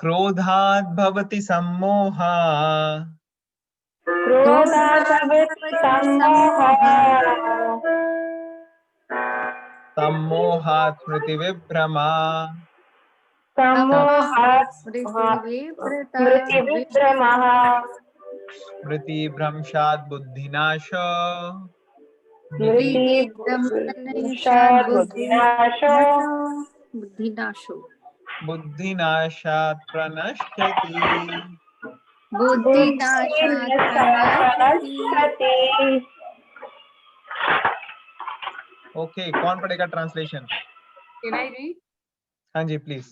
क्रोधात् भवति सम्मोहा क्रोधात् भवति सम्मोहः सम्मोहात् स्मृतिविभ्रमा सम्मोहात् स्मृतिविभ्रमः स्मृतिभ्रंशात् बुद्धिनाश स्मृतिभ्रंशात् बुद्धिनाशो बुद्धिनाशात् प्रणश्यति। बुद्धिनाशात् प्रणश्यति। ओके, कौन पढ़ेगा ट्रांसलेशन? Can I read? हाँ जी please.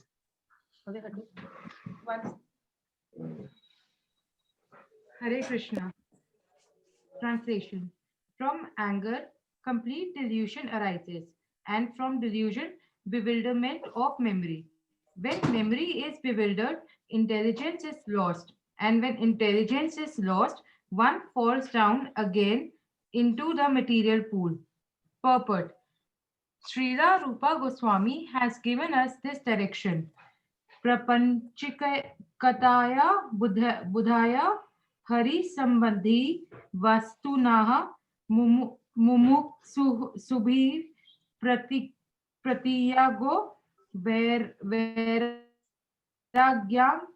Hare Krishna. Translation. From anger, complete delusion arises, and from delusion, bewilderment of memory. When memory is bewildered, intelligence is lost, and when intelligence is lost, one falls down again into the material pool. Purport. Srila Rupa Goswami has given us this direction. प्रपंचिकताया बुधाया हरि संबंधी वस्तुनाः मुमुक्षुभिः प्रतियागो वैराग्यां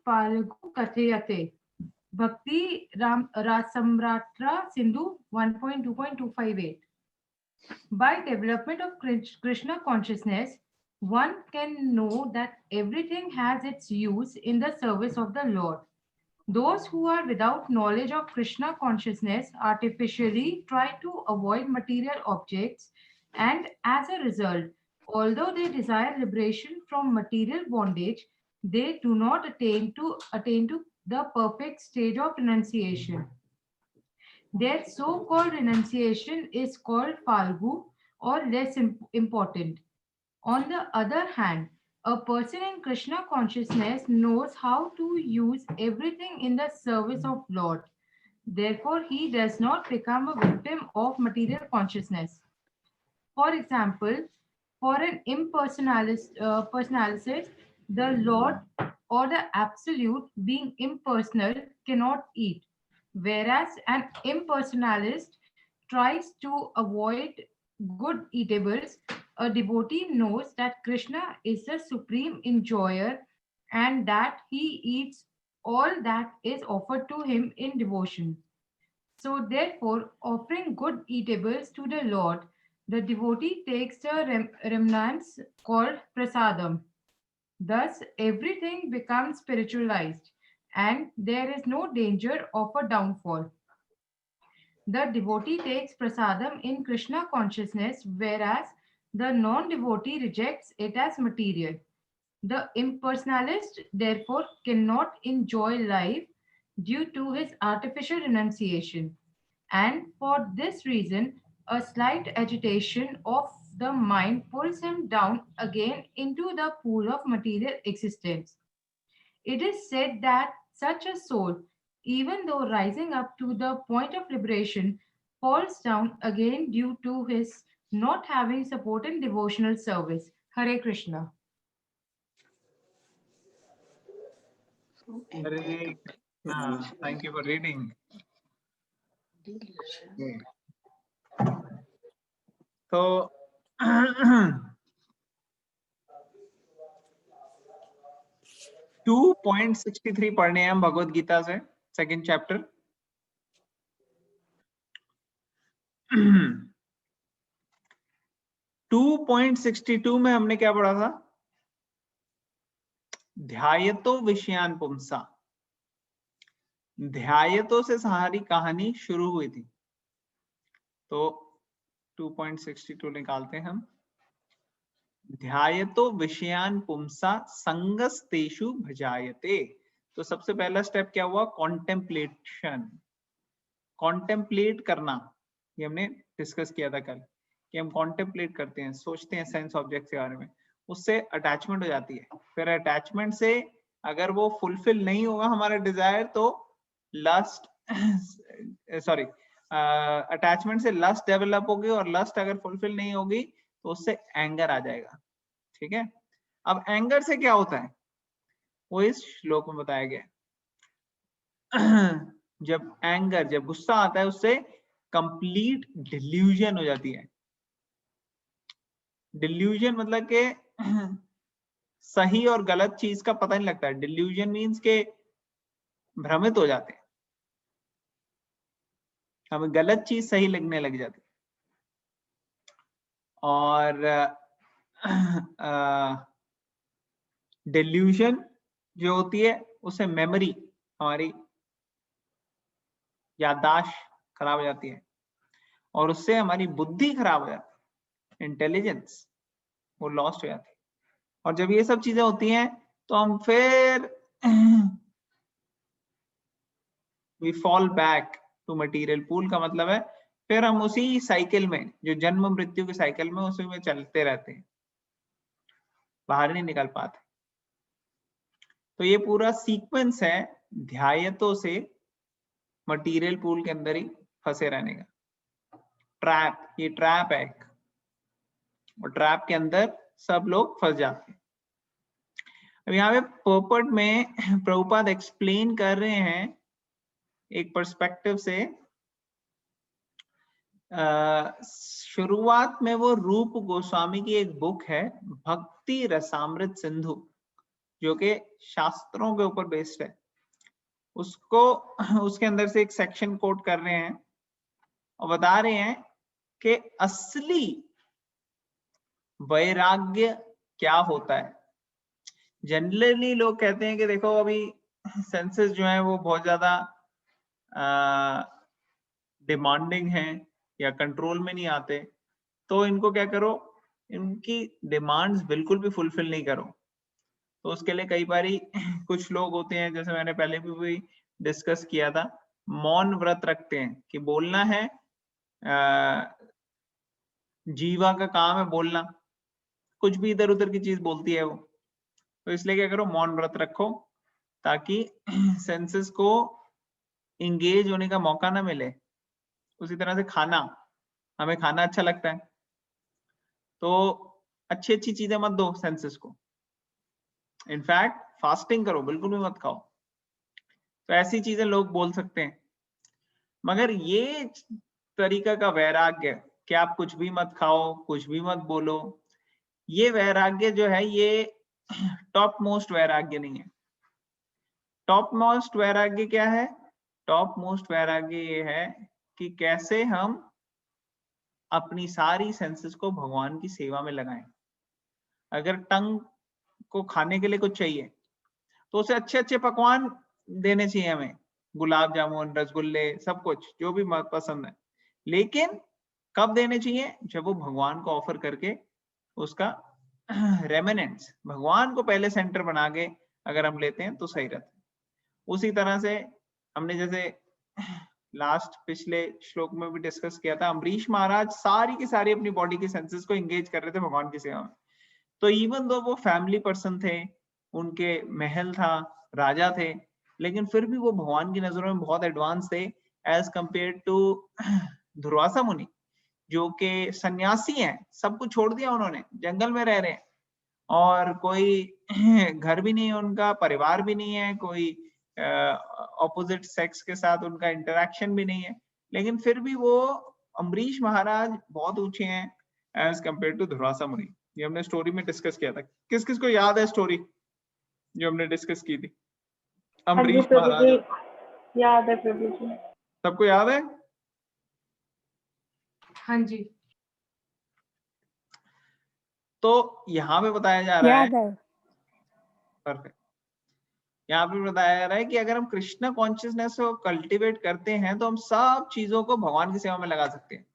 पालगो कथयते. भक्ति रासम्राट्रा Sindhu 1.2.258. By development of Krishna consciousness, one can know that everything has its use in the service of the Lord. Those who are without knowledge of Krishna consciousness artificially try to avoid material objects, and as a result, although they desire liberation from material bondage, they do not attain to the perfect stage of renunciation. Their so-called renunciation is called Falgu, or less important. On the other hand, a person in Krishna consciousness knows how to use everything in the service of Lord. Therefore, he does not become a victim of material consciousness. For example, for an personalist, the Lord or the Absolute, being impersonal, cannot eat, whereas an impersonalist tries to avoid good eatables. A devotee knows that Krishna is the supreme enjoyer and that he eats all that is offered to him in devotion. So, therefore, offering good eatables to the Lord, the devotee takes the remnants called prasadam. Thus, everything becomes spiritualized and there is no danger of a downfall. The devotee takes prasadam in Krishna consciousness, whereas the non-devotee rejects it as material. The impersonalist, therefore, cannot enjoy life due to his artificial renunciation. And for this reason, a slight agitation of the mind pulls him down again into the pool of material existence. It is said that such a soul, even though rising up to the point of liberation, falls down again due to his not having support in devotional service. Hare Krishna. Hare Krishna. Thank you for reading. तो 2.63 पढ़ने हैं हम भगवत गीता से, second chapter. 2.62 में हमने क्या पढ़ा था? ध्यायतो विषयान पुंसा। ध्यायतो से सारी कहानी शुरू हुई थी। तो 2.62 निकालते हैं हम। ध्यायतो विषयान पुंसा संगस्तेषु भजायते। तो सबसे पहला स्टेप क्या हुआ? कॉन्टेम्पलेशन। कॉन्टेम्पलेट करना, ये हमने डिस्कस किया था कल कि हम कॉन्टेम्पलेट करते हैं, सोचते हैं सेंस ऑब्जेक्ट के बारे में, उससे अटैचमेंट हो जाती है। फिर अटैचमेंट से अगर वो फुलफिल नहीं होगा हमारा डिजायर, तो लस्ट सॉरी अटैचमेंट से लस्ट डेवलप होगी, और लस्ट अगर फुलफिल नहीं होगी तो उससे एंगर आ जाएगा। ठीक है, अब एंगर से क्या होता है? वो इस श्लोक में बताया गया है। जब एंगर, जब गुस्सा आता है, उससे कंप्लीट डिल्यूजन हो जाती है। डिल्यूजन मतलब के सही और गलत चीज का पता नहीं लगता है। डिल्यूजन मीन्स के भ्रमित हो जाते हैं, हमें गलत चीज सही लगने लग जाती है। और डिल्यूजन जो होती है उससे मेमोरी, हमारी याददाश्त खराब हो जाती है और उससे हमारी बुद्धि खराब हो जाती है, इंटेलिजेंस वो लॉस्ट हो जाती है। और जब ये सब चीजें होती हैं तो हम फिर we fall back to material pool का मतलब है फिर हम उसी साइकिल में, जो जन्म मृत्यु के साइकिल में, उसी में चलते रहते हैं, बाहर नहीं निकल पाते। तो ये पूरा सीक्वेंस है ध्यायतों से मटेरियल पूल के अंदर ही फंसे रहने का। ट्रैप, ये ट्रैप है एक, और ट्रैप के अंदर सब लोग फंस जाते हैं। अब यहाँ पे पर्पट में प्रभुपाद एक्सप्लेन कर रहे हैं एक पर्सपेक्टिव से। शुरुआत में वो रूप गोस्वामी की एक बुक है भक्ति रसामृत सिंधु, जो कि शास्त्रों के ऊपर बेस्ड है, उसको उसके अंदर से एक सेक्शन कोट कर रहे हैं और बता रहे हैं कि असली वैराग्य क्या होता है। जनरली लोग कहते हैं कि देखो अभी सेंसेस जो है वो बहुत ज्यादा डिमांडिंग हैं या कंट्रोल में नहीं आते, तो इनको क्या करो, इनकी डिमांड्स बिल्कुल भी फुलफिल नहीं करो। तो उसके लिए कई बारी कुछ लोग होते हैं, जैसे मैंने पहले भी डिस्कस किया था, मौन व्रत रखते हैं कि बोलना है, जीवा का काम है बोलना, कुछ भी इधर उधर की चीज बोलती है वो। तो इसलिए क्या करो, मौन व्रत रखो ताकि सेंसेस को इंगेज होने का मौका ना मिले। उसी तरह से खाना, हमें खाना अच्छा लगता है तो अच्छी अच्छी चीजें मत दो सेंसेस को, इनफैक्ट फास्टिंग करो, बिल्कुल भी मत खाओ। तो ऐसी चीजें लोग बोल सकते हैं, मगर ये तरीका का वैराग्य कि आप कुछ भी मत खाओ, कुछ भी मत बोलो, ये वैराग्य जो है ये टॉप मोस्ट वैराग्य नहीं है। टॉप मोस्ट वैराग्य क्या है? टॉप मोस्ट वैराग्य ये है कि कैसे हम अपनी सारी सेंसेस को भगवान की सेवा में लगाएं। अगर टंग को खाने के लिए कुछ चाहिए तो उसे अच्छे अच्छे पकवान देने चाहिए हमें, गुलाब जामुन, रसगुल्ले, सब कुछ जो भी पसंद है, लेकिन कब देने चाहिए? जब वो भगवान को ऑफर करके उसका रेमिनेंट्स भगवान को पहले सेंटर बना के अगर हम लेते हैं तो सही रहता है। उसी तरह से हमने जैसे लास्ट पिछले श्लोक में भी डिस्कस किया था, अम्बरीश महाराज सारी की सारी अपनी बॉडी के सेंसेस को एंगेज कर रहे थे भगवान की सेवा में। तो इवन दो वो फैमिली पर्सन थे, उनके महल था, राजा थे, लेकिन फिर भी वो भगवान की नजरों में बहुत एडवांस थे एज कंपेयर टू दुर्वासा मुनि, जो कि सन्यासी हैं, सब कुछ छोड़ दिया उन्होंने, जंगल में रह रहे हैं और कोई घर भी नहीं है उनका, परिवार भी नहीं है, कोई ऑपोजिट सेक्स के साथ उनका इंटरेक्शन भी नहीं है, लेकिन फिर भी वो अम्बरीश महाराज बहुत ऊंचे हैं एज कंपेयर टू दुर्वासा मुनि। ये हमने स्टोरी में डिस्कस किया था। किस किस को याद है स्टोरी जो हमने डिस्कस की थी? अम्बरीश महाराज याद है प्रभु जी, सबको याद है? हाँ जी। तो यहाँ पे बताया जा रहा है, परफेक्ट, यहाँ पे बताया जा रहा है कि अगर हम कृष्ण कॉन्शियसनेस को कल्टीवेट करते हैं तो हम सब चीजों को भगवान की सेवा में लगा सकते हैं।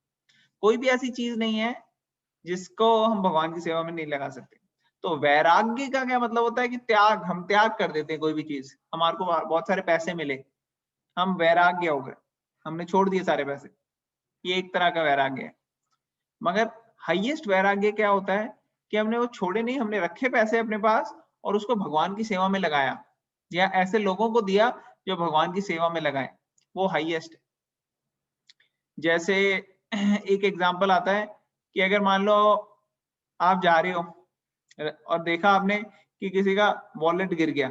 कोई भी ऐसी चीज नहीं है जिसको हम भगवान की सेवा में नहीं लगा सकते। तो वैराग्य का क्या मतलब होता है कि त्याग, हम त्याग कर देते हैं कोई भी चीज। हमारे को बहुत सारे पैसे मिले, हम वैराग्य हो गए, हमने छोड़ दिए सारे पैसे, ये एक तरह का वैराग्य है। मगर हाईएस्ट वैराग्य क्या होता है कि हमने वो छोड़े नहीं, हमने रखे पैसे अपने पास और उसको भगवान की सेवा में लगाया, या ऐसे लोगों को दिया जो भगवान की सेवा में लगाए, वो हाईएस्ट। जैसे एक एग्जांपल आता है कि अगर मान लो आप जा रहे हो और देखा आपने कि किसी का वॉलेट गिर गया,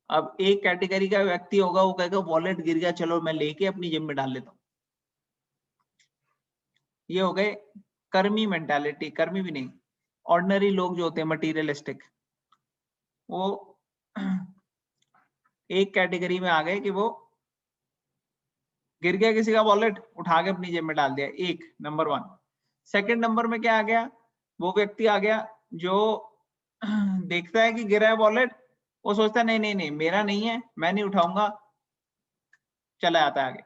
अब एक कैटेगरी का व्यक्ति होगा, वो कहेगा वॉलेट गिर गया, चलो मैं लेके अपनी जेब में डाल लेता हूँ। ये हो गए कर्मी मेंटालिटी, कर्मी भी नहीं, ऑर्डिनरी लोग जो होते हैं मटीरियलिस्टिक, वो एक कैटेगरी में आ गए कि वो गिर गया किसी का वॉलेट, उठा के अपनी जेब में डाल दिया, एक नंबर 1। सेकंड नंबर में क्या आ गया, वो व्यक्ति आ गया जो देखता है कि गिरा है वॉलेट, वो सोचता है नहीं नहीं नहीं मेरा नहीं है, मैं नहीं उठाऊंगा, चला जाता है आगे।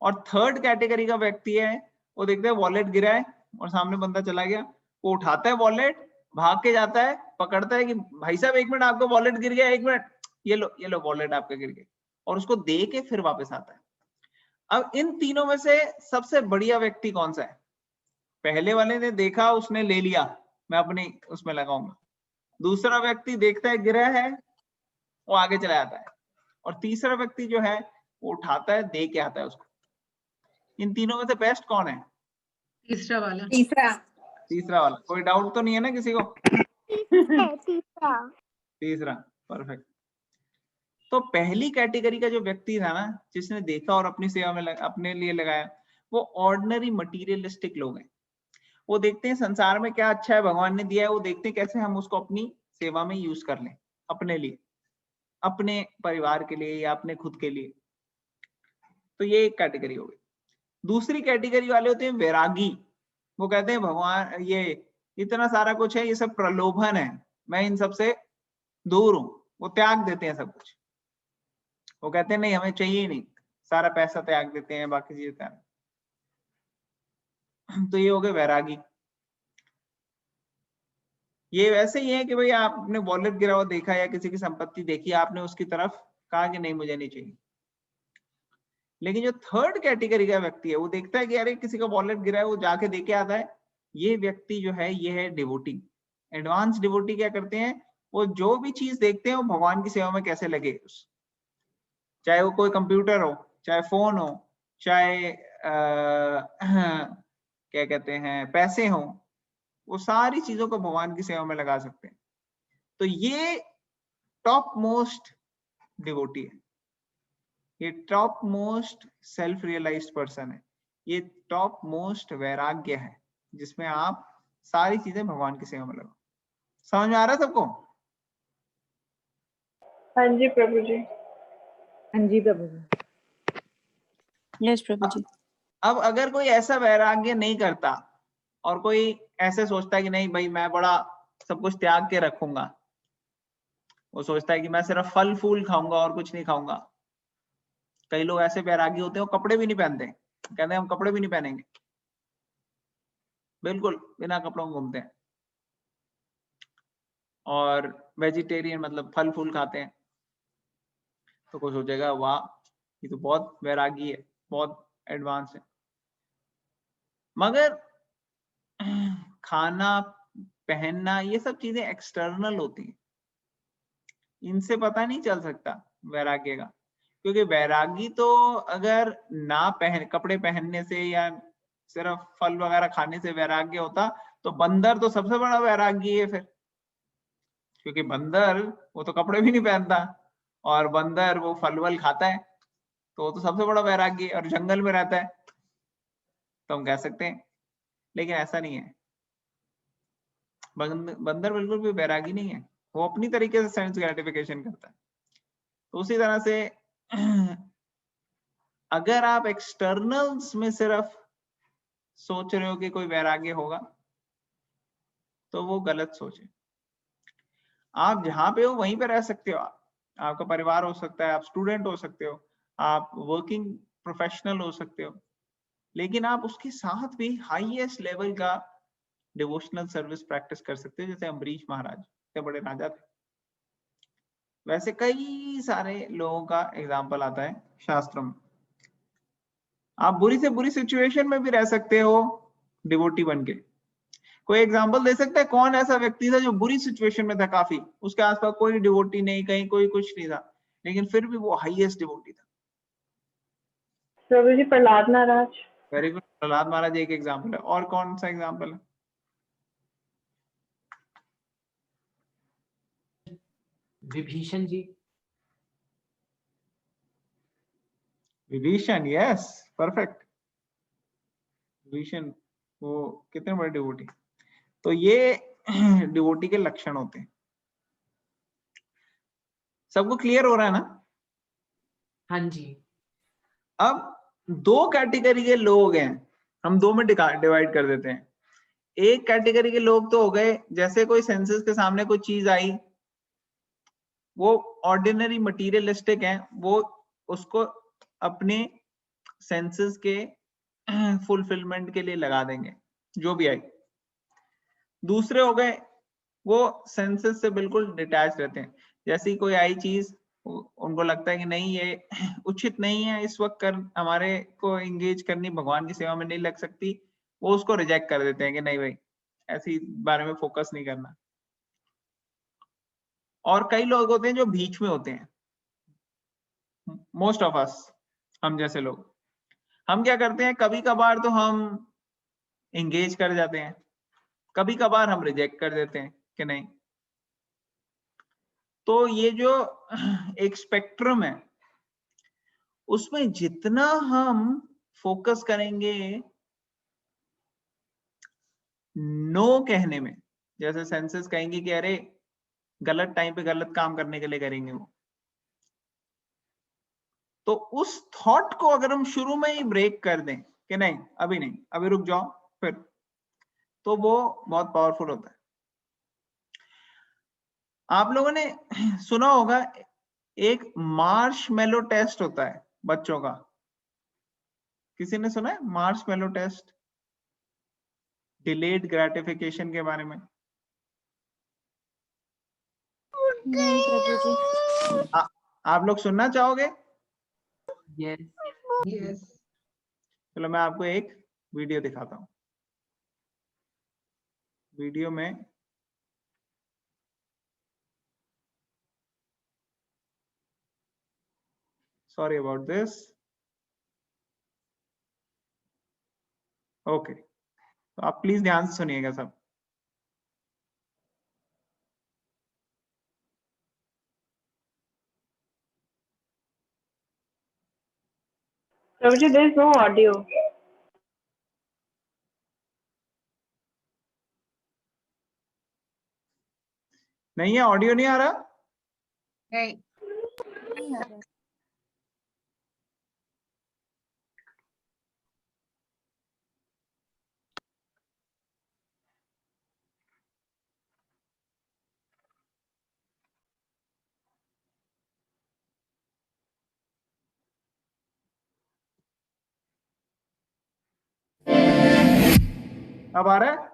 और थर्ड कैटेगरी का व्यक्ति है, वो देखता है वॉलेट गिरा है और सामने बंदा चला गया, वो उठाता है वॉलेट, भाग के जाता है, पकड़ता है कि भाई साहब 1 मिनट, आपका वॉलेट गिर गया, 1 मिनट, ये लो वॉलेट आपका गिर गया, और उसको दे के फिर वापस आता है। अब इन तीनों में से सबसे बढ़िया व्यक्ति कौन सा है? पहले वाले ने देखा, उसने ले लिया, मैं अपने उसमें लगाऊंगा। दूसरा व्यक्ति देखता है गिरा है, वो आगे चला जाता है। और तीसरा व्यक्ति जो है वो उठाता है, दे के आता है उसको। इन तीनों में से बेस्ट कौन है? तीसरा वाला। तीसरा वाला। कोई डाउट तो नहीं है ना किसी को? तीसरा, परफेक्ट। तो पहली कैटेगरी का जो व्यक्ति था ना, जिसने देखा और अपनी सेवा में अपने लिए लगाया, वो ऑर्डिनरी मटीरियलिस्टिक लोग हैं। वो देखते हैं संसार में क्या अच्छा है भगवान ने दिया है, वो देखते हैं कैसे हम उसको अपनी सेवा में यूज कर लें, अपने लिए, अपने परिवार के लिए या अपने खुद के लिए। तो ये एक कैटेगरी हो गई। दूसरी कैटेगरी वाले होते हैं वैरागी। वो कहते हैं भगवान ये इतना सारा कुछ है, ये सब प्रलोभन है, मैं इन सब से दूर हूं। वो त्याग देते हैं सब कुछ। वो कहते हैं नहीं हमें चाहिए ही नहीं, सारा पैसा त्याग देते हैं, बाकी चीजें त्याग। तो ये हो गए वैरागी। ये वैसे ही है कि भाई आपने वॉलेट गिरा हुआ देखा या किसी की संपत्ति देखी, आपने उसकी तरफ कहा कि नहीं मुझे नहीं चाहिए। लेकिन जो थर्ड कैटेगरी का व्यक्ति है, वो देखता है कि अरे किसी का वॉलेट गिरा है, वो जाके देके आता है। ये व्यक्ति जो है ये है डिवोटी। एडवांस डिवोटी क्या करते हैं, वो जो भी चीज देखते हैं वो भगवान की सेवा में कैसे लगे। चाहे वो कोई कंप्यूटर हो, चाहे फोन हो, चाहे क्या कहते हैं पैसे हो, वो सारी चीजों को भगवान की सेवा में लगा सकते हैं। तो ये टॉप मोस्ट डिवोटी है, ये top most self realised person है, ये टॉप मोस्ट वैराग्य है, जिसमें आप सारी चीजें भगवान की सेवा में लगाओ। समझ में आ रहा है सबको? हाँ जी प्रभु जी। हाँ जी प्रभु जी। यस प्रभु जी। अब अगर कोई ऐसा वैराग्य नहीं करता और कोई ऐसे सोचता है कि नहीं भाई मैं बड़ा सब कुछ त्याग के रखूंगा, वो सोचता है कि मैं सिर्फ फल फूल खाऊंगा और कुछ नहीं खाऊंगा। कई लोग ऐसे वैरागी होते हैं, वो कपड़े भी नहीं पहनते, कहते हैं हम कपड़े भी नहीं पहनेंगे, बिल्कुल बिना कपड़ों को घूमते हैं। और वेजिटेरियन मतलब फल फूल खाते हैं। तो कोई सोचेगा वाह ये तो बहुत वैरागी है, बहुत एडवांस है। मगर खाना पहनना ये सब चीजें एक्सटर्नल होती हैं, इनसे पता नहीं चल सकता वैराग्य का। क्योंकि वैरागी तो अगर ना पहन कपड़े से या सिर्फ फल वगैरह खाने से वैराग्य होता, तो बंदर तो सबसे बड़ा वैरागी है फिर। क्योंकि बंदर वो तो कपड़े भी नहीं पहनता और बंदर वो फल वल खाता है, तो वो तो सबसे बड़ा वैरागी है और जंगल में रहता है, तो हम कह सकते हैं। लेकिन ऐसा नहीं है, बंदर बिल्कुल भी वैरागी नहीं है, वो अपनी तरीके से सेंस ग्रेटिफिकेशन करता है। तो उसी तरह से अगर आप एक्सटर्नल्स में सिर्फ सोच रहे हो कि कोई वैराग्य होगा, तो वो गलत सोच है। आप जहां पे हो वहीं पे रह सकते हो। आपका परिवार हो सकता है, आप स्टूडेंट हो सकते हो, आप वर्किंग प्रोफेशनल हो सकते हो, लेकिन आप उसके साथ भी हाईएस्ट लेवल का डिवोशनल सर्विस प्रैक्टिस कर सकते हो। जैसे अम्बरीश महाराज इतने बड़े राजा थे, वैसे कई सारे लोगों का एग्जाम्पल आता है शास्त्रों में। आप बुरी से बुरी सिचुएशन में भी रह सकते हो डिवोटी बनके। कोई एग्जांपल दे सकता है कौन ऐसा व्यक्ति था जो बुरी सिचुएशन में था काफी, उसके आसपास कोई डिवोटी नहीं, कहीं कोई कुछ नहीं था, लेकिन फिर भी वो हाईएस्ट डिवोटी था? प्रभु जी प्रहलाद महाराज। वेरी गुड, प्रहलाद महाराज एक एग्जाम्पल है। और कौन सा एग्जाम्पल है? विभीषण जी। Vibhishan, yes, perfect. विभीषण वो कितने बड़े डिवोटी। तो ये डिवोटी के लक्षण होते हैं। सबको क्लियर हो रहा है ना? हाँ जी। अब दो कैटेगरी के लोग हैं, हम दो में डिवाइड कर देते हैं। एक कैटेगरी के लोग तो हो गए, जैसे कोई सेंसेस के सामने कोई चीज आई, वो ऑर्डिनरी मटीरियलिस्टिक हैं, वो उसको अपने सेंसेस के फुलफिलमेंट के लिए लगा देंगे जो भी आई। दूसरे हो गए वो सेंसेस से बिल्कुल डिटैच रहते हैं, जैसे ही कोई आई चीज उनको लगता है कि नहीं ये उचित नहीं है, इस वक्त हमारे को एंगेज करनी भगवान की सेवा में नहीं लग सकती, वो उसको रिजेक्ट कर देते हैं कि नहीं भाई ऐसी बारे में फोकस नहीं करना। और कई लोग होते हैं जो बीच में होते हैं, मोस्ट ऑफ अस, हम जैसे लोग, हम क्या करते हैं, कभी कभार तो हम एंगेज कर जाते हैं, कभी कभार हम रिजेक्ट कर देते हैं कि नहीं। तो ये जो एक स्पेक्ट्रम है, उसमें जितना हम फोकस करेंगे नो कहने में, जैसे सेंसेस कहेंगे कि अरे गलत टाइम पे गलत काम करने के लिए करेंगे वो, तो उस थॉट को अगर हम शुरू में ही ब्रेक कर दें कि नहीं अभी नहीं, अभी रुक जाओ फिर, तो वो बहुत पावरफुल होता है। आप लोगों ने सुना होगा एक मार्शमैलो टेस्ट होता है बच्चों का, किसी ने सुना है मार्शमैलो टेस्ट, डिलेड ग्रेटिफिकेशन के बारे में? नहीं प्रभु जी। आप लोग सुनना चाहोगे? यस। यस। चलो मैं आपको एक वीडियो दिखाता हूँ। वीडियो में सॉरी अबाउट दिस, ओके, तो आप प्लीज ध्यान से सुनिएगा सब। Prabhuji, there is no audio. नहीं है, ऑडियो नहीं आ रहा? नहीं आ रहा। अब आ रहा है?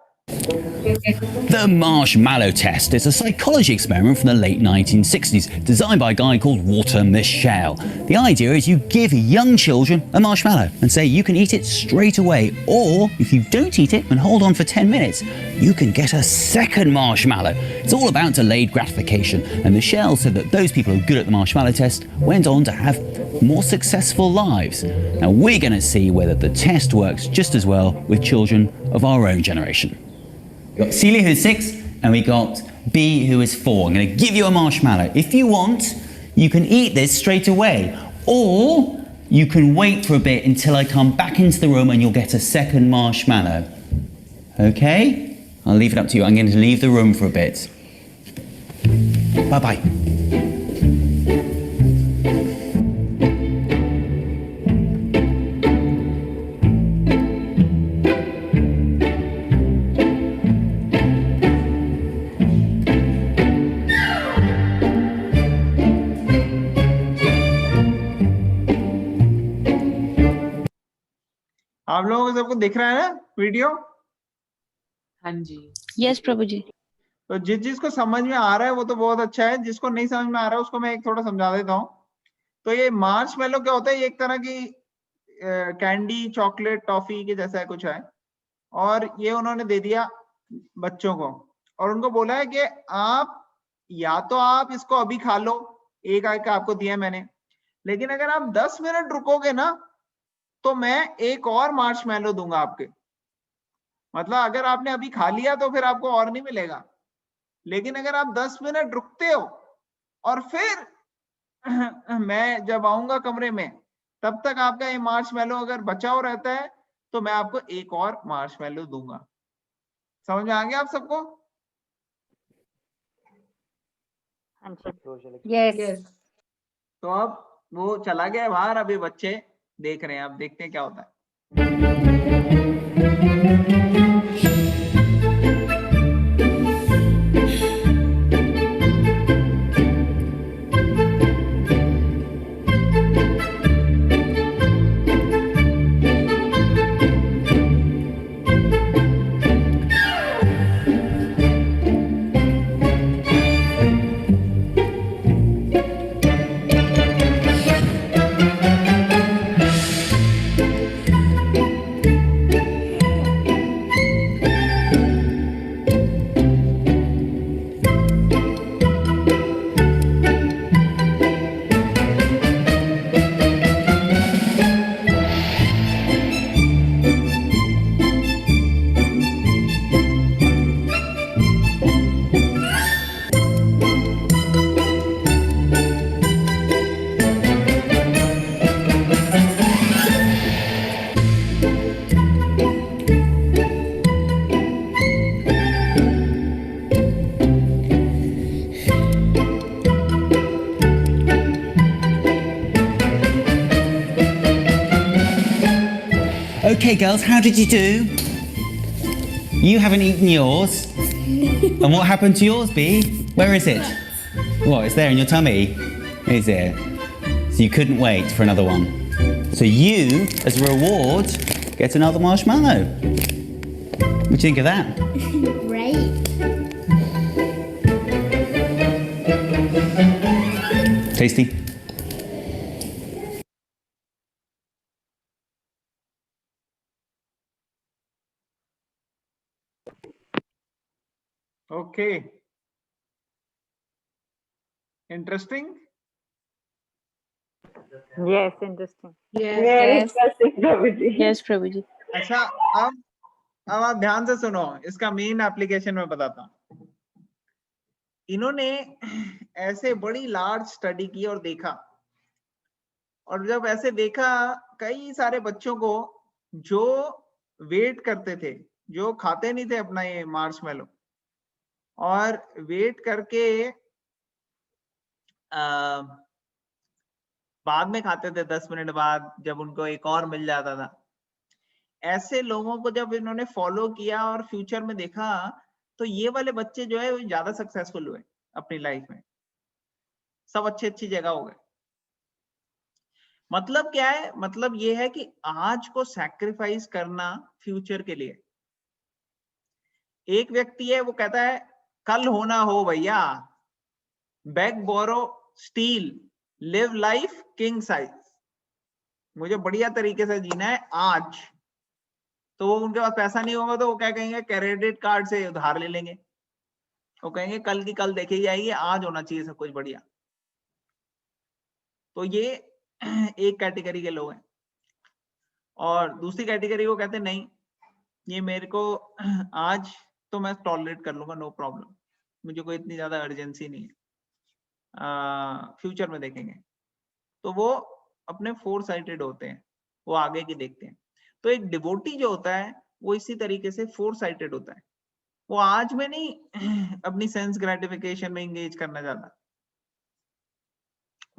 The marshmallow test is a psychology experiment from the late 1960s, designed by a guy called Walter Mischel. The idea is you give young children a marshmallow and say you can eat it straight away, or if you don't eat it and hold on for 10 minutes, you can get a second marshmallow. It's all about delayed gratification, and Mischel said that those people who are good at the marshmallow test went on to have more successful lives. Now we're going to see whether the test works just as well with children of our own generation. We got Celia who's 6 and we got B who is 4. I'm going to give you a marshmallow. If you want, you can eat this straight away, or you can wait for a bit until I come back into the room and you'll get a second marshmallow. Okay? I'll leave it up to you. I'm going to leave the room for a bit. Bye-bye. आप लोगों को सबको दिख रहा है ना video? हाँ जी। Yes प्रभु जी। तो जिसको समझ में आ रहा है वो तो बहुत अच्छा है, जिसको नहीं समझ में आ रहा है उसको मैं एक थोड़ा समझा देता हूँ। तो ये मार्शमैलो क्या होता है, ये एक तरह की कैंडी, चॉकलेट, टॉफी के जैसा कुछ है, और ये उन्होंने दे दिया बच्चों को और उनको बोला है कि आप या तो आप इसको अभी खा लो, एक आके आपको दिया मैंने, लेकिन अगर आप 10 मिनट रुकोगे ना तो मैं एक और मार्शमैलो दूंगा आपके। मतलब अगर आपने अभी खा लिया तो फिर आपको और नहीं मिलेगा, लेकिन अगर आप 10 मिनट रुकते हो और फिर मैं जब आऊंगा कमरे में तब तक आपका ये मार्शमैलो अगर बचा हुआ रहता है तो मैं आपको एक और मार्शमैलो दूंगा। समझ में आ गया आप सबको? यस। तो अब वो चला गया बाहर, अभी बच्चे देख रहे हैं, अब देखते हैं क्या होता है। Okay, girls, how did you do? You haven't eaten yours. And what happened to yours, B? Where is it? What, it's there in your tummy? Is it? So you couldn't wait for another one. So you, as a reward, get another marshmallow. What do you think of that? Right. Tasty? Okay. Interesting? Yes, interesting. Yes. Prabhuji. Yes, Prabhuji. अच्छा, अब आप ध्यान से सुनो, इसका main application मैं बताता हूँ। इन्होंने ऐसे बड़ी लार्ज स्टडी की और देखा, और जब ऐसे देखा कई सारे बच्चों को जो वेट करते थे, जो खाते नहीं थे अपना ये मार्शमैलो, और वेट करके बाद में खाते थे 10 मिनट बाद, जब उनको एक और मिल जाता था। ऐसे लोगों को जब इन्होंने फॉलो किया और फ्यूचर में देखा, तो ये वाले बच्चे जो है वो ज्यादा सक्सेसफुल हुए अपनी लाइफ में, सब अच्छी जगह हो गए। मतलब क्या है? मतलब ये है कि आज को सैक्रिफाइस करना फ्यूचर के लिए। एक व्यक्ति है, वो कहता है कल होना हो भैया, beg borrow steal, live life king size, मुझे बढ़िया तरीके से जीना है आज। तो वो उनके पास पैसा नहीं होगा तो वो क्या कहेंगे, क्रेडिट कार्ड से उधार ले लेंगे। वो कहेंगे कल की कल देखी जाएगी, आज होना चाहिए सब कुछ बढ़िया। तो ये एक कैटेगरी के लोग हैं। और दूसरी कैटेगरी को कहते हैं नहीं, ये मेरे को आज तो मैं टॉलरेट कर लूंगा, नो प्रॉब्लम, मुझे कोई इतनी ज्यादा अर्जेंसी नहीं है, फ्यूचर में देखेंगे। तो वो अपने फोर साइटेड होते हैं, वो आगे की देखते हैं। तो एक डिवोटी जो होता है वो इसी तरीके से फोर साइटेड होता है, वो आज में नहीं अपनी सेंस ग्रेटिफिकेशन में एंगेज करना चाहता।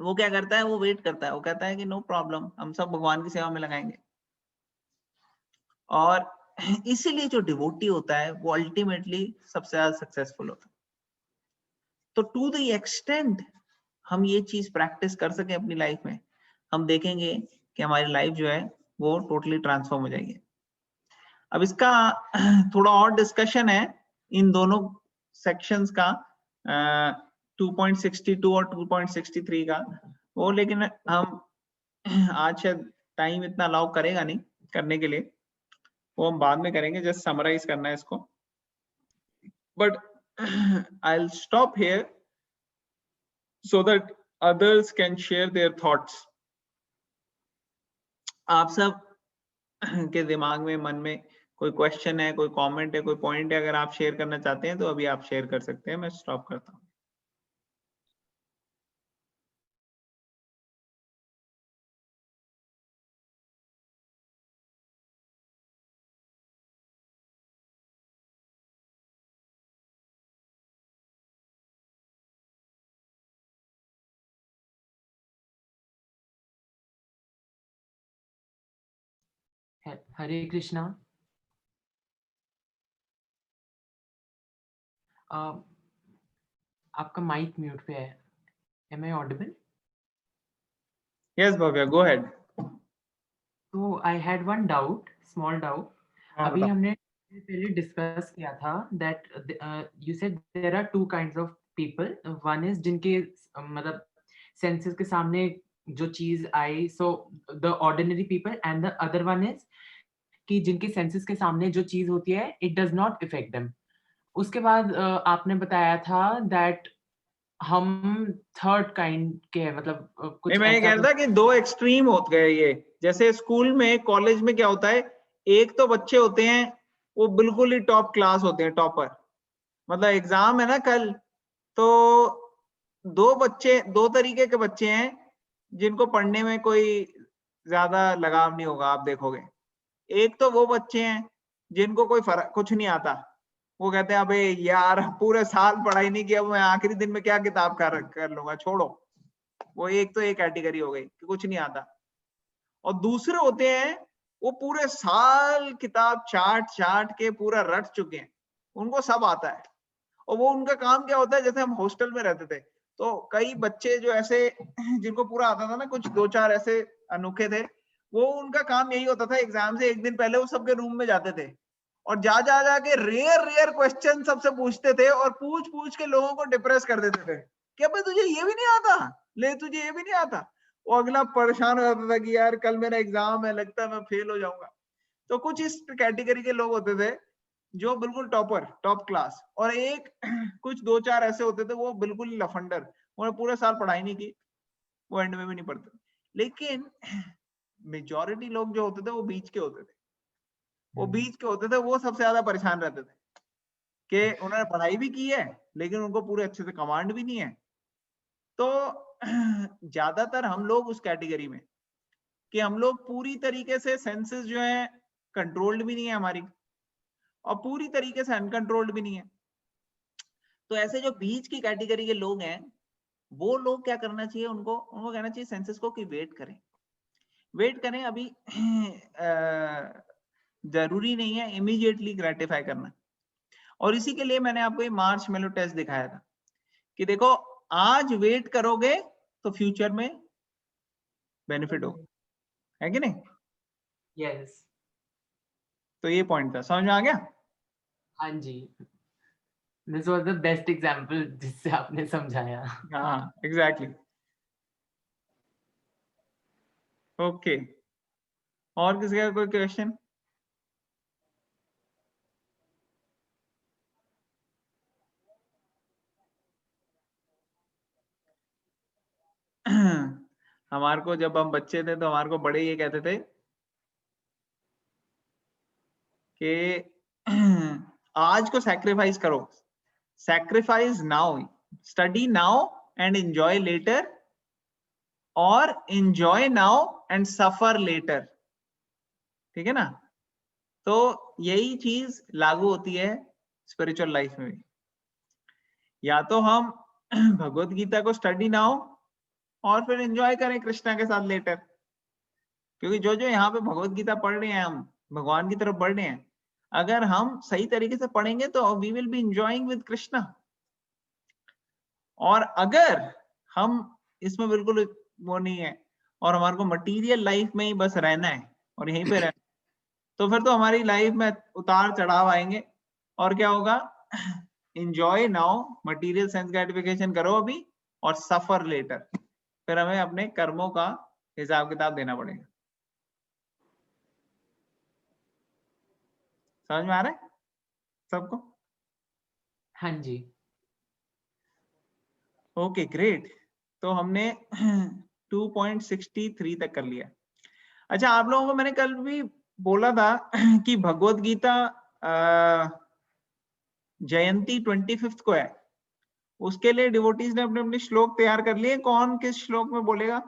वो क्या करता है, वो वेट करता है, वो कहता है कि नो प्रॉब्लम, हम सब भगवान की सेवा में लगाएंगे। और इसीलिए जो डिवोटी होता है वो अल्टीमेटली सबसे ज्यादा सक्सेसफुल होता है। तो टू द एक्सटेंट हम ये चीज प्रैक्टिस कर सके अपनी लाइफ में, हम देखेंगे कि हमारी लाइफ जो है वो टोटली ट्रांसफॉर्म हो जाएगी। अब इसका थोड़ा और डिस्कशन है इन दोनों सेक्शंस का, 2.62 और 2.63 का, वो लेकिन हम आज शायद टाइम इतना अलाउ करेगा नहीं करने के लिए, वो हम बाद में करेंगे, जस्ट समराइज करना है इसको। But I will stop here so that others can share their thoughts. आप सब के दिमाग में, मन में कोई क्वेश्चन है, कोई कमेंट है, कोई पॉइंट है, अगर आप शेयर करना चाहते हैं तो अभी आप शेयर कर सकते हैं। मैं स्टॉप करता हूँ। हरे कृष्णा। आपका माइक म्यूट पे है। Am I audible? Yes Bhavya, go ahead. तो I had one doubt, small doubt. अभी बताओ। हमने पहले डिस्कस किया था that you said there are two kinds of people. One is जिनके मतलब सेंसेस के सामने जो चीज आई, so the ordinary people, and the other one is कि जिनके सेंसेस के सामने जो चीज होती है it does not affect them. उसके बाद आपने बताया था दैट हम थर्ड काइंड के हैं, मतलब कुछ नहीं, मैं ये ऐसा कह रहा था कि दो एक्सट्रीम हो गए ये। जैसे स्कूल में, कॉलेज में क्या होता है, एक तो बच्चे होते हैं वो बिल्कुल ही टॉप क्लास होते हैं, टॉपर। मतलब एग्जाम है ना कल, तो दो तरीके के बच्चे हैं जिनको पढ़ने में कोई ज्यादा लगाव नहीं होगा, आप देखोगे। एक तो वो बच्चे हैं जिनको कोई फर्क कुछ नहीं आता, वो कहते हैं अबे यार पूरे साल पढ़ाई नहीं किया, मैं आखिरी दिन में क्या किताब कर लूंगा, छोड़ो। वो एक तो एक कैटेगरी हो गई कि कुछ नहीं आता। और दूसरे होते हैं वो पूरे साल किताब चाट चाट के पूरा रट चुके हैं, उनको सब आता है। और वो उनका काम क्या होता है, जैसे हम हॉस्टल में रहते थे तो कई बच्चे जो ऐसे जिनको पूरा आता था ना, कुछ दो चार ऐसे अनोखे थे, वो उनका काम यही होता था, एग्जाम से एक दिन पहले वो सबके रूम में जाते थे और जा के रेयर क्वेश्चन सबसे पूछते थे और पूछ पूछ के लोगों को डिप्रेस कर देते थे कि अबे तुझे ये भी नहीं आता, ले तुझे ये भी नहीं आता। वो अगला परेशान हो जाता था कि यार कल मेरा एग्जाम है, लगता है मैं फेल हो जाऊंगा। तो कुछ इस कैटेगरी के लोग होते थे जो बिल्कुल टॉपर, टॉप क्लास, और एक कुछ दो चार ऐसे होते थे वो बिल्कुल ही लफंडर, उन्होंने पूरे साल पढ़ाई नहीं की, वो एंड में भी नहीं पढ़ते। लेकिन मेजॉरिटी लोग जो होते थे वो बीच के होते थे, वो बीच के होते थे, वो सबसे ज्यादा परेशान रहते थे कि उन्होंने पढ़ाई भी की है लेकिन उनको पूरे अच्छे से कमांड भी नहीं है। तो ज्यादातर हम लोग उस कैटेगरी में कि हम लोग पूरी तरीके से सेंसेस जो है कंट्रोल्ड भी नहीं है हमारी, और पूरी तरीके से अनकंट्रोल्ड भी नहीं है। तो ऐसे जो बीच की कैटेगरी के लोग हैं, वो लोग क्या करना चाहिए, उनको कहना चाहिए सेंसेस को कि वेट करें अभी जरूरी नहीं है इमीडिएटली ग्रेटिफाई करना। और इसी के लिए मैंने आपको ये मार्शमैलो टेस्ट दिखाया था कि देखो आज वेट करोगे तो फ्यूचर में बेनिफिट होगा, है कि नहीं? यस। तो ये पॉइंट था, समझ में आ गया? हाँ जी, this was the best example जिससे आपने समझाया। हाँ एग्जैक्टली। ओके, और किसी का कोई क्वेश्चन? हमारे को जब हम बच्चे थे तो हमारे को बड़े ये कहते थे कि आज को सैक्रिफाइस करो, sacrifice now, study now and enjoy later, और enjoy now and suffer later. ठीक है ना? तो यही चीज लागू होती है स्पिरिचुअल लाइफ में भी। या तो हम भगवत गीता को स्टडी नाउ और फिर एंजॉय करें कृष्णा के साथ लेटर, क्योंकि जो जो यहाँ पे भगवत गीता पढ़ रहे हैं, हम भगवान की तरफ बढ़ रहे हैं, अगर हम सही तरीके से पढ़ेंगे तो we will be enjoying with Krishna. और अगर हम इसमें बिल्कुल वो नहीं है और हमारे को मटेरियल लाइफ में ही बस रहना है और यहीं पे रहना, तो फिर तो हमारी लाइफ में उतार चढ़ाव आएंगे। और क्या होगा? Enjoy now, material sense gratification करो अभी, और सफर लेटर, फिर हमें अपने कर्मों का हिसाब किताब देना पड़ेगा। समझ में आ रहा है सबको? हाँ जी। Okay great. तो हमने 2.63 तक कर लिया। अच्छा, आप लोगों को मैंने कल भी बोला था कि भगवत गीता जयंती 25 को है, उसके लिए डिवोटीज ने अपने अपने श्लोक तैयार कर लिए। कौन किस श्लोक में बोलेगा?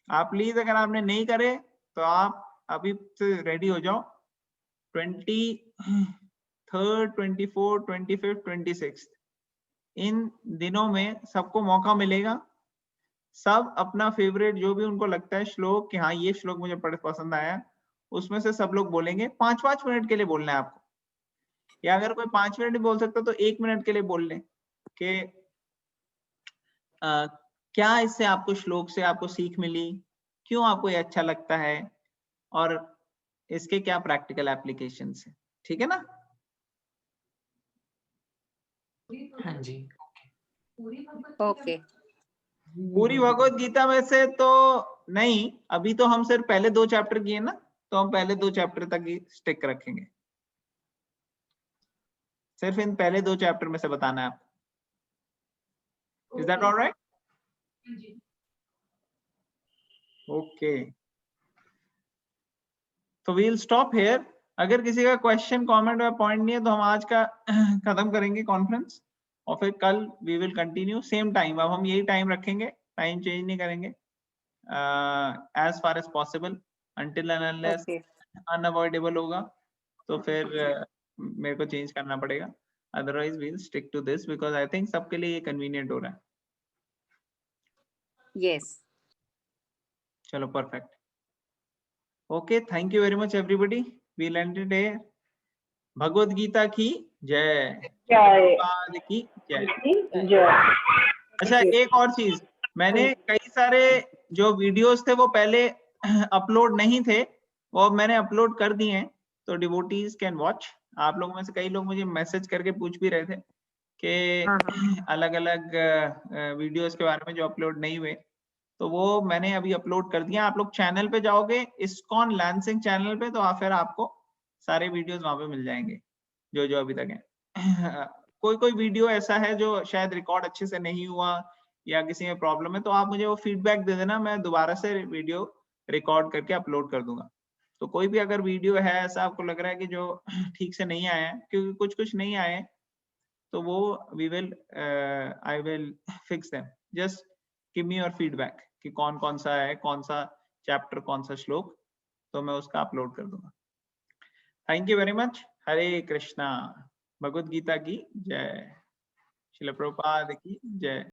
आप प्लीज, अगर आपने नहीं करे तो आप अभी से रेडी हो जाओ। 23rd, 24, 25, 26 इन दिनों में सबको मौका मिलेगा। सब अपना फेवरेट जो भी उनको लगता है श्लोक कि हाँ ये श्लोक मुझे पसंद आया, उसमें से सब लोग बोलेंगे, 5-5 मिनट के लिए बोलना है आपको, या अगर कोई 5 मिनट नहीं बोल सकता तो 1 मिनट के लिए बोल लें कि क्या इससे आपको श्लोक से आपको सीख मिली, क्यों आपको ये अच्छा लगता है, और इसके क्या प्रैक्टिकल एप्लीकेशंस है। ठीक है ना? हाँ जी। Okay. पूरी भगवत गीता में से तो नहीं, अभी तो हम सिर्फ पहले 2 चैप्टर किए ना, तो हम पहले 2 चैप्टर तक ही स्टिक रखेंगे, सिर्फ इन पहले 2 चैप्टर में से बताना है आपको। Is that alright? ओके, तो वी विल स्टॉप हियर। अगर किसी का क्वेश्चन, कमेंट या पॉइंट नहीं है तो हम आज का खत्म करेंगे कॉन्फ्रेंस, और फिर कल we will continue same time. अब हम यही टाइम रखेंगे, टाइम चेंज नहीं करेंगे as far as possible, until and unless Okay. Unavoidable होगा तो फिर मेरे को चेंज करना पड़ेगा, otherwise we will stick to this because I think सबके लिए ये कन्वीनियंट हो रहा है। Yes. चलो, perfect. Okay, thank you very much everybody, we will end it here. Bhagavad Gita की जय, जय प्रभुपाद की जय। जय। अच्छा, एक और चीज, मैंने कई सारे जो वीडियोस थे वो पहले अपलोड नहीं थे, वो मैंने अपलोड कर दिए हैं, तो डिवोटीज कैन वॉच। आप लोगों में से कई लोग मुझे मैसेज करके पूछ भी रहे थे कि अलग अलग वीडियोस के बारे में जो अपलोड नहीं हुए, तो वो मैंने अभी अपलोड कर दिया। आप लोग चैनल पे जाओगे, इस्कॉन लैंसिंग चैनल पे, तो फिर आपको सारे वीडियोस वहां पे मिल जाएंगे जो जो अभी तक है। कोई कोई वीडियो ऐसा है जो शायद रिकॉर्ड अच्छे से नहीं हुआ या किसी में प्रॉब्लम है, तो आप मुझे वो फीडबैक दे देना, मैं दोबारा से वीडियो रिकॉर्ड करके अपलोड कर दूंगा। तो कोई भी अगर वीडियो है ऐसा आपको लग रहा है कि जो ठीक से नहीं आया है, क्योंकि कुछ कुछ नहीं आए, तो वो we will I will fix them. Just give me your feedback कि कौन कौन सा है, कौन सा चैप्टर, कौन सा श्लोक, तो मैं उसका अपलोड कर दूंगा। Thank you very much. Hare Krishna. Bhagavad Gita की जय। श्रील प्रभुपाद की जय।